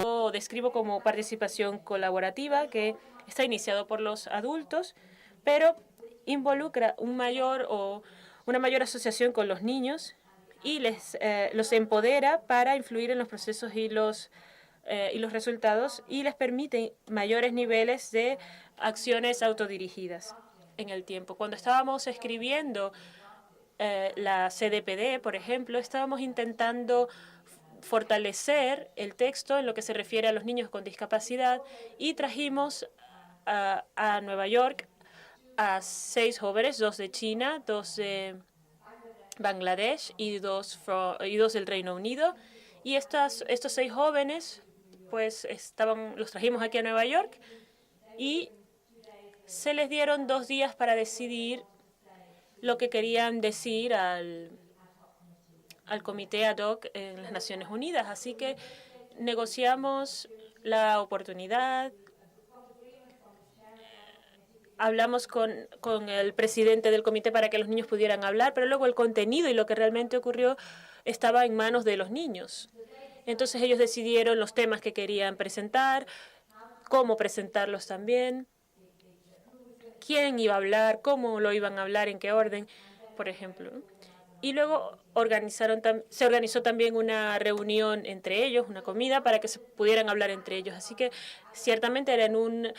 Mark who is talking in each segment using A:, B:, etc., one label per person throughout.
A: yo describo como participación colaborativa, que está iniciado por los adultos, pero involucra una mayor asociación con los niños y los empodera para influir en los procesos y los resultados, y les permite mayores niveles de acciones autodirigidas en el tiempo. Cuando estábamos escribiendo la CDPD, por ejemplo, estábamos intentando fortalecer el texto en lo que se refiere a los niños con discapacidad, y trajimos a Nueva York a 6 jóvenes, 2 de China, 2 de Bangladesh y 2 del Reino Unido. Y estos 6 jóvenes, pues los trajimos aquí a Nueva York y se les dieron 2 días para decidir lo que querían decir al comité ad hoc en las Naciones Unidas. Así que negociamos la oportunidad, hablamos con el presidente del comité para que los niños pudieran hablar, pero luego el contenido y lo que realmente ocurrió estaba en manos de los niños. Entonces ellos decidieron los temas que querían presentar, cómo presentarlos también, quién iba a hablar, cómo lo iban a hablar, en qué orden, por ejemplo. Y luego se organizó también una reunión entre ellos, una comida, para que se pudieran hablar entre ellos. Así que ciertamente era en un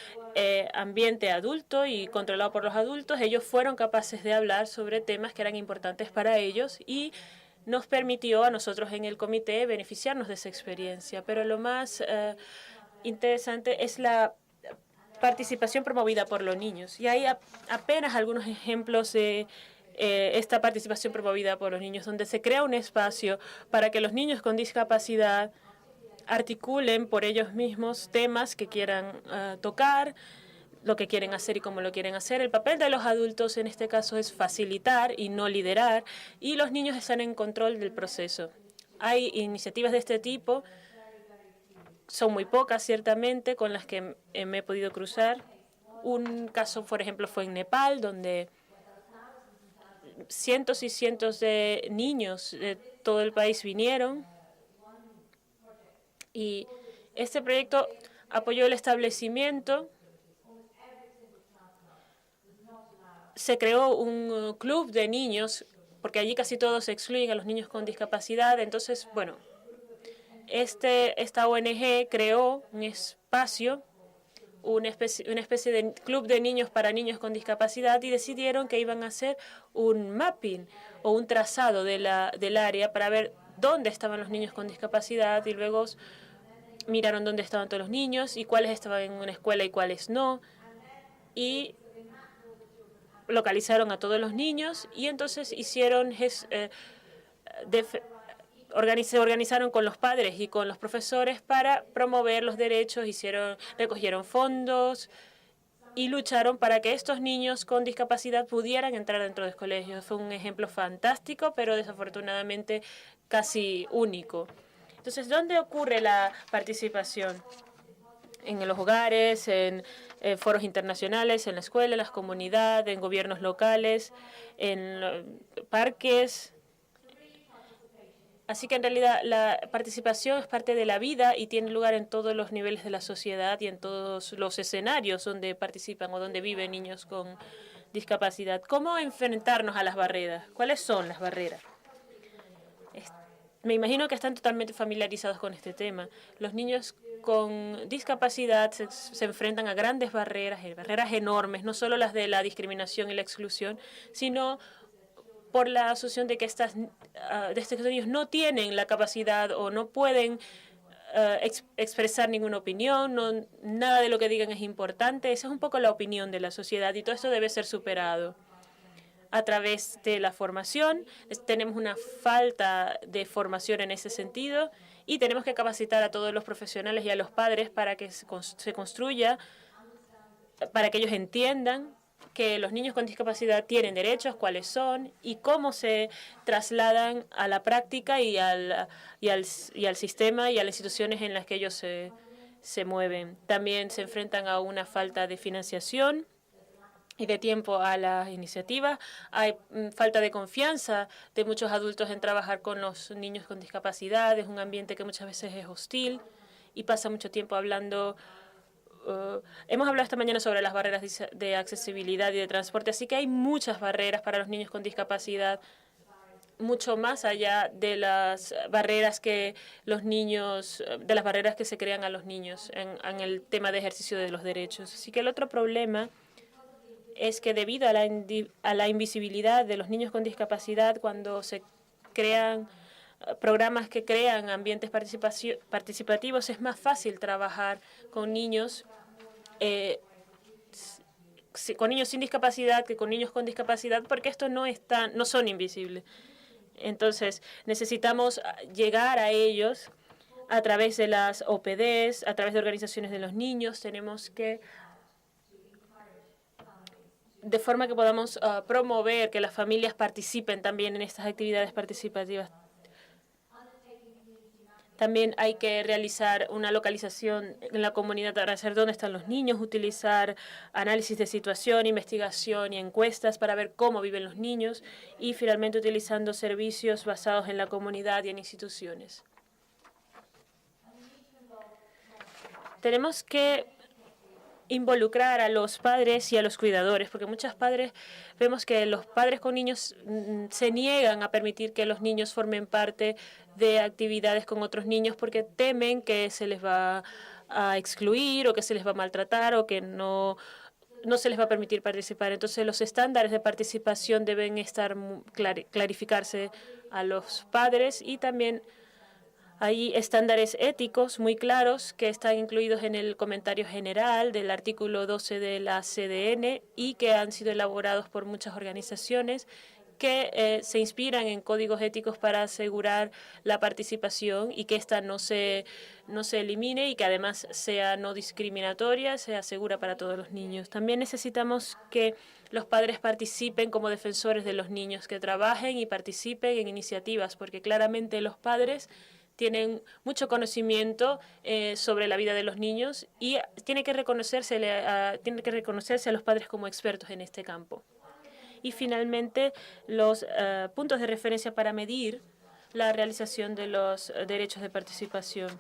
A: ambiente adulto y controlado por los adultos. Ellos fueron capaces de hablar sobre temas que eran importantes para ellos y nos permitió a nosotros en el comité beneficiarnos de esa experiencia. Pero lo más interesante es la participación promovida por los niños. Y hay apenas algunos ejemplos de esta participación promovida por los niños, donde se crea un espacio para que los niños con discapacidad articulen por ellos mismos temas que quieran tocar, lo que quieren hacer y cómo lo quieren hacer. El papel de los adultos en este caso es facilitar y no liderar, y los niños están en control del proceso. Hay iniciativas de este tipo, son muy pocas ciertamente, con las que me he podido cruzar. Un caso, por ejemplo, fue en Nepal, donde cientos y cientos de niños de todo el país vinieron, y este proyecto apoyó el establecimiento. Se creó un club de niños, porque allí casi todos se excluyen a los niños con discapacidad. Entonces, bueno, esta ONG creó un espacio, una especie de club de niños para niños con discapacidad, y decidieron que iban a hacer un mapping o un trazado del área para ver dónde estaban los niños con discapacidad, y luego miraron dónde estaban todos los niños y cuáles estaban en una escuela y cuáles no, y localizaron a todos los niños, y entonces se organizaron con los padres y con los profesores para promover los derechos, recogieron fondos y lucharon para que estos niños con discapacidad pudieran entrar dentro de los colegios. Fue un ejemplo fantástico, pero desafortunadamente casi único. Entonces, ¿dónde ocurre la participación? En los hogares, en foros internacionales, en la escuela, en las comunidades, en gobiernos locales, en parques. Así que en realidad la participación es parte de la vida y tiene lugar en todos los niveles de la sociedad y en todos los escenarios donde participan o donde viven niños con discapacidad. ¿Cómo enfrentarnos a las barreras? ¿Cuáles son las barreras? Me imagino que están totalmente familiarizados con este tema. Los niños con discapacidad se enfrentan a grandes barreras enormes, no solo las de la discriminación y la exclusión, sino por la asunción de que estos niños no tienen la capacidad o no pueden expresar ninguna opinión, nada de lo que digan es importante. Esa es un poco la opinión de la sociedad, y todo esto debe ser superado a través de la formación. Tenemos una falta de formación en ese sentido, y tenemos que capacitar a todos los profesionales y a los padres para que se construya, para que ellos entiendan que los niños con discapacidad tienen derechos, cuáles son y cómo se trasladan a la práctica y al sistema y a las instituciones en las que ellos se mueven. También se enfrentan a una falta de financiación y de tiempo a las iniciativas. Hay falta de confianza de muchos adultos en trabajar con los niños con discapacidad. Es un ambiente que muchas veces es hostil y pasa mucho tiempo hablando. Hemos hablado esta mañana sobre las barreras de accesibilidad y de transporte, así que hay muchas barreras para los niños con discapacidad, mucho más allá de las barreras que los niños, de las barreras que se crean a los niños en el tema de ejercicio de los derechos. Así que el otro problema es que debido a la invisibilidad de los niños con discapacidad, cuando se crean programas que crean ambientes participativos, es más fácil trabajar con niños sin discapacidad que con niños con discapacidad, porque estos no son invisibles. Entonces, necesitamos llegar a ellos a través de las OPDs, a través de organizaciones de los niños. Tenemos que, de forma que podamos promover que las familias participen también en estas actividades participativas. También hay que realizar una localización en la comunidad para saber dónde están los niños, utilizar análisis de situación, investigación y encuestas para ver cómo viven los niños y finalmente utilizando servicios basados en la comunidad y en instituciones. Tenemos que involucrar a los padres y a los cuidadores, porque muchos padres, vemos que los padres con niños se niegan a permitir que los niños formen parte de actividades con otros niños porque temen que se les va a excluir o que se les va a maltratar o que no se les va a permitir participar. Entonces, los estándares de participación deben clarificarse a los padres y también hay estándares éticos muy claros que están incluidos en el comentario general del artículo 12 de la CDN y que han sido elaborados por muchas organizaciones que se inspiran en códigos éticos para asegurar la participación y que ésta no se elimine y que además sea no discriminatoria, sea segura para todos los niños. También necesitamos que los padres participen como defensores de los niños, que trabajen y participen en iniciativas, porque claramente los padres tienen mucho conocimiento sobre la vida de los niños y tiene que reconocerse a los padres como expertos en este campo. Y finalmente, los puntos de referencia para medir la realización de los derechos de participación.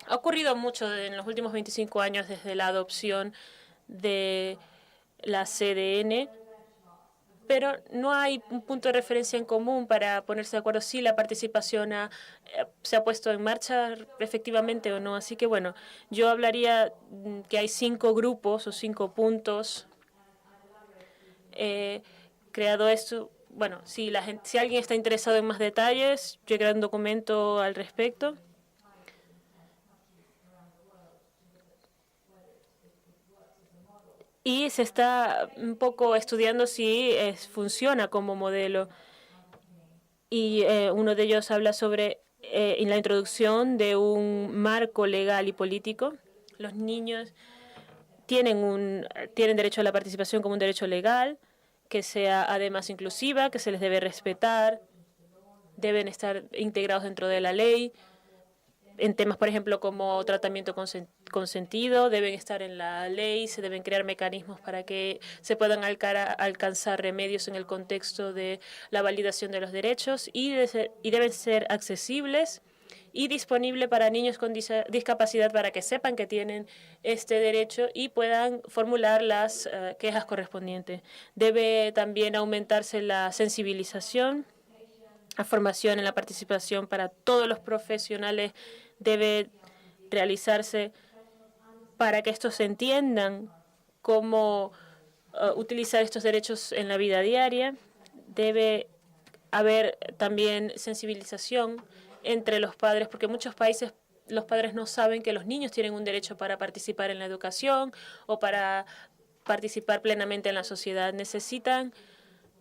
A: Ha ocurrido mucho en los últimos 25 años desde la adopción de la CDN, pero no hay un punto de referencia en común para ponerse de acuerdo si la participación se ha puesto en marcha efectivamente o no. Así que, bueno, yo hablaría que hay 5 grupos o 5 puntos. Creado esto. Bueno, si alguien está interesado en más detalles, yo he creado un documento al respecto. Y se está un poco estudiando si funciona como modelo. Y uno de ellos habla sobre en la introducción de un marco legal y político. Los niños tienen derecho a la participación como un derecho legal, que sea además inclusiva, que se les debe respetar, deben estar integrados dentro de la ley. En temas, por ejemplo, como tratamiento consentido, deben estar en la ley, se deben crear mecanismos para que se puedan alcanzar remedios en el contexto de la validación de los derechos y deben ser accesibles y disponible para niños con discapacidad para que sepan que tienen este derecho y puedan formular las quejas correspondientes. Debe también aumentarse la sensibilización, la formación en la participación para todos los profesionales debe realizarse para que estos entiendan cómo utilizar estos derechos en la vida diaria. Debe haber también sensibilización entre los padres, porque en muchos países los padres no saben que los niños tienen un derecho para participar en la educación o para participar plenamente en la sociedad. Necesitan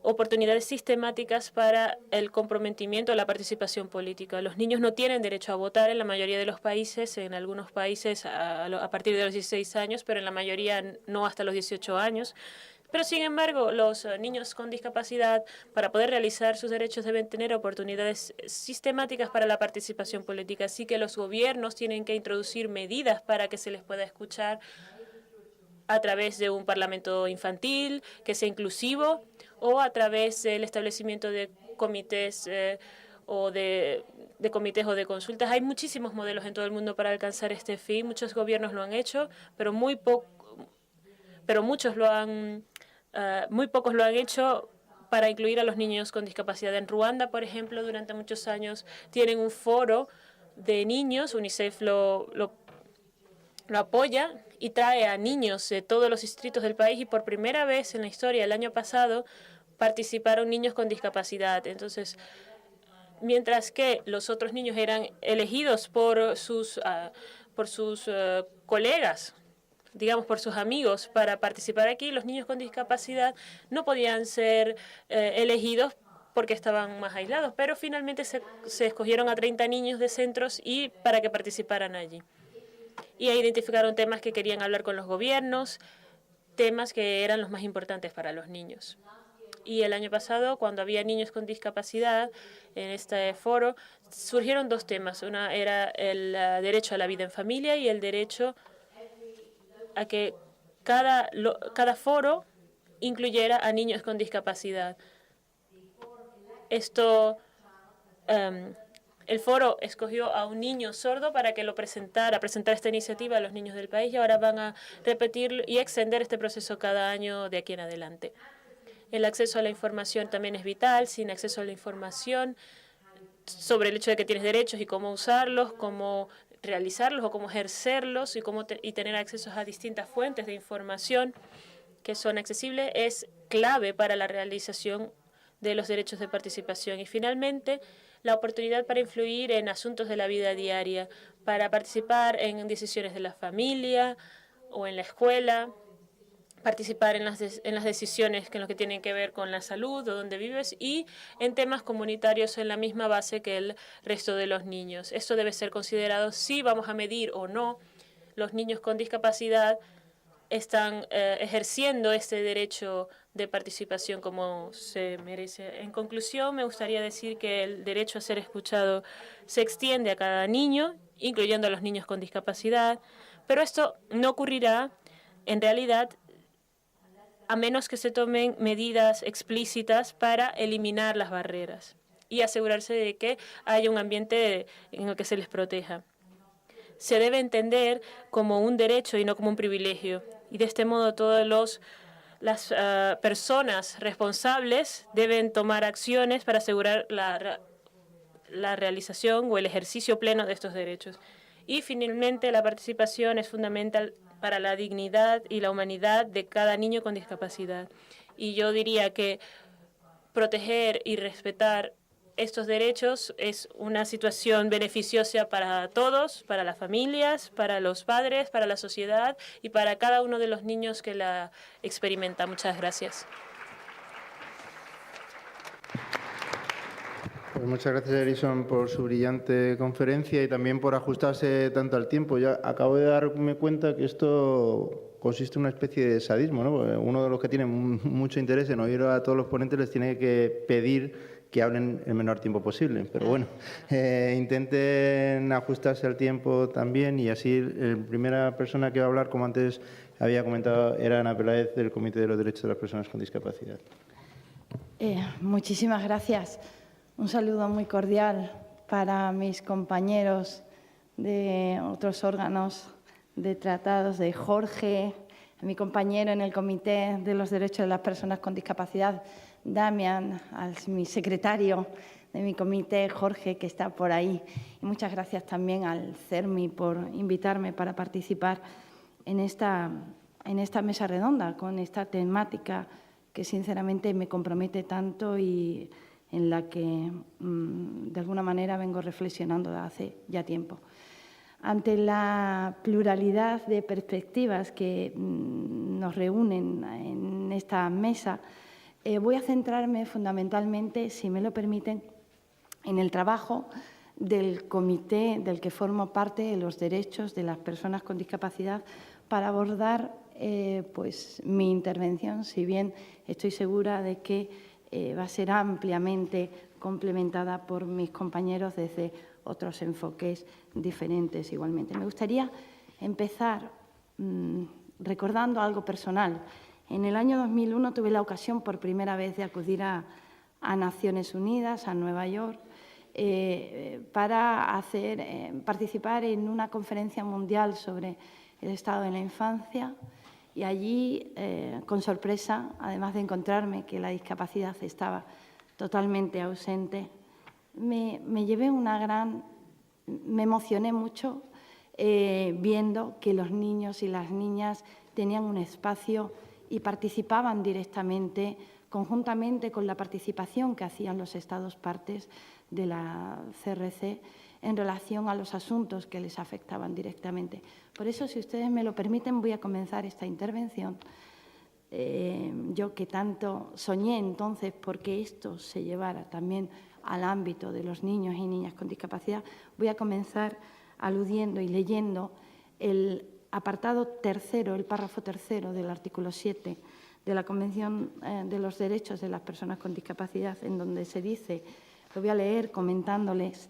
A: oportunidades sistemáticas para el comprometimiento a la participación política. Los niños no tienen derecho a votar en la mayoría de los países, en algunos países a partir de los 16 años, pero en la mayoría no hasta los 18 años. Pero, sin embargo, los niños con discapacidad, para poder realizar sus derechos, deben tener oportunidades sistemáticas para la participación política. Así que los gobiernos tienen que introducir medidas para que se les pueda escuchar a través de un parlamento infantil que sea inclusivo o a través del establecimiento de comités o de comités o de consultas. Hay muchísimos modelos en todo el mundo para alcanzar este fin. Muchos gobiernos lo han hecho, pero muy pocos lo han hecho para incluir a los niños con discapacidad. En Ruanda, por ejemplo, durante muchos años tienen un foro de niños. UNICEF lo apoya y trae a niños de todos los distritos del país, y por primera vez en la historia, el año pasado, participaron niños con discapacidad. Entonces, mientras que los otros niños eran elegidos por sus colegas, digamos, por sus amigos para participar aquí, los niños con discapacidad no podían ser elegidos porque estaban más aislados, pero finalmente se escogieron a 30 niños de centros y para que participaran allí. Y identificaron temas que querían hablar con los gobiernos, temas que eran los más importantes para los niños. Y el año pasado, cuando había niños con discapacidad en este foro, surgieron dos temas. Una era el derecho a la vida en familia y el derecho a que cada foro incluyera a niños con discapacidad. El foro escogió a un niño sordo para que presentara esta iniciativa a los niños del país, y ahora van a repetir y extender este proceso cada año de aquí en adelante. El acceso a la información también es vital. Sin acceso a la información sobre el hecho de que tienes derechos y cómo usarlos, cómo realizarlos o cómo ejercerlos y tener acceso a distintas fuentes de información que son accesibles, es clave para la realización de los derechos de participación. Y finalmente, la oportunidad para influir en asuntos de la vida diaria, para participar en decisiones de la familia o en la escuela, participar en las decisiones en lo que tienen que ver con la salud o donde vives, y en temas comunitarios en la misma base que el resto de los niños. Esto debe ser considerado si vamos a medir o no los niños con discapacidad están ejerciendo este derecho de participación como se merece. En conclusión, me gustaría decir que el derecho a ser escuchado se extiende a cada niño, incluyendo a los niños con discapacidad, pero esto no ocurrirá en realidad a menos que se tomen medidas explícitas para eliminar las barreras y asegurarse de que haya un ambiente en el que se les proteja. Se debe entender como un derecho y no como un privilegio. Y de este modo todas las personas responsables deben tomar acciones para asegurar la realización o el ejercicio pleno de estos derechos. Y finalmente, la participación es fundamental para la dignidad y la humanidad de cada niño con discapacidad. Y yo diría que proteger y respetar estos derechos es una situación beneficiosa para todos, para las familias, para los padres, para la sociedad y para cada uno de los niños que la experimenta. Muchas gracias.
B: Pues muchas gracias, Alison, por su brillante conferencia y también por ajustarse tanto al tiempo. Ya acabo de darme cuenta que esto consiste en una especie de sadismo, ¿no? Porque uno de los que tiene mucho interés en oír a todos los ponentes les tiene que pedir que hablen el menor tiempo posible. Pero bueno, intenten ajustarse al tiempo también, y así la primera persona que va a hablar, como antes había comentado, era Ana Peláez, del Comité de los Derechos de las Personas con Discapacidad.
C: Muchísimas gracias. Un saludo muy cordial para mis compañeros de otros órganos de tratados, de Jorge, mi compañero en el Comité de los Derechos de las Personas con Discapacidad, Damián, a mi secretario de mi comité, Jorge, que está por ahí. Y muchas gracias también al CERMI por invitarme para participar en esta mesa redonda con esta temática que sinceramente me compromete tanto y en la que de alguna manera vengo reflexionando desde hace ya tiempo. Ante la pluralidad de perspectivas que nos reúnen en esta mesa, voy a centrarme fundamentalmente, si me lo permiten, en el trabajo del comité del que formo parte, de los derechos de las personas con discapacidad, para abordar pues, mi intervención, si bien estoy segura de que va a ser ampliamente complementada por mis compañeros desde otros enfoques diferentes igualmente. Me gustaría empezar recordando algo personal. En el año 2001 tuve la ocasión por primera vez de acudir a Naciones Unidas, a Nueva York, para participar en una conferencia mundial sobre el estado de la infancia. Y allí, con sorpresa, además de encontrarme que la discapacidad estaba totalmente ausente, me emocioné mucho viendo que los niños y las niñas tenían un espacio y participaban directamente, conjuntamente con la participación que hacían los Estados partes de la CRC en relación a los asuntos que les afectaban directamente. Por eso, si ustedes me lo permiten, voy a comenzar esta intervención. Yo que tanto soñé entonces porque esto se llevara también al ámbito de los niños y niñas con discapacidad, voy a comenzar aludiendo y leyendo el apartado tercero, el párrafo tercero del artículo 7 de la Convención de los Derechos de las Personas con Discapacidad, en donde se dice, lo voy a leer comentándoles,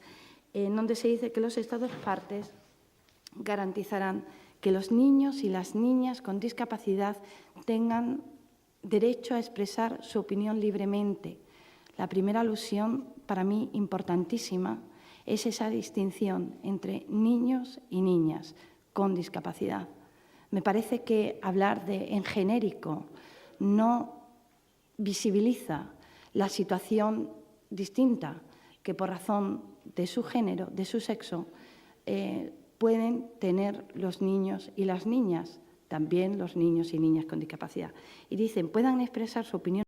C: en donde se dice que los Estados partes garantizarán que los niños y las niñas con discapacidad tengan derecho a expresar su opinión libremente. La primera alusión, para mí importantísima, es esa distinción entre niños y niñas con discapacidad. Me parece que hablar en genérico no visibiliza la situación distinta que por razón de su género, de su sexo, pueden tener los niños y las niñas, también los niños y niñas con discapacidad. Y dicen, puedan expresar su opinión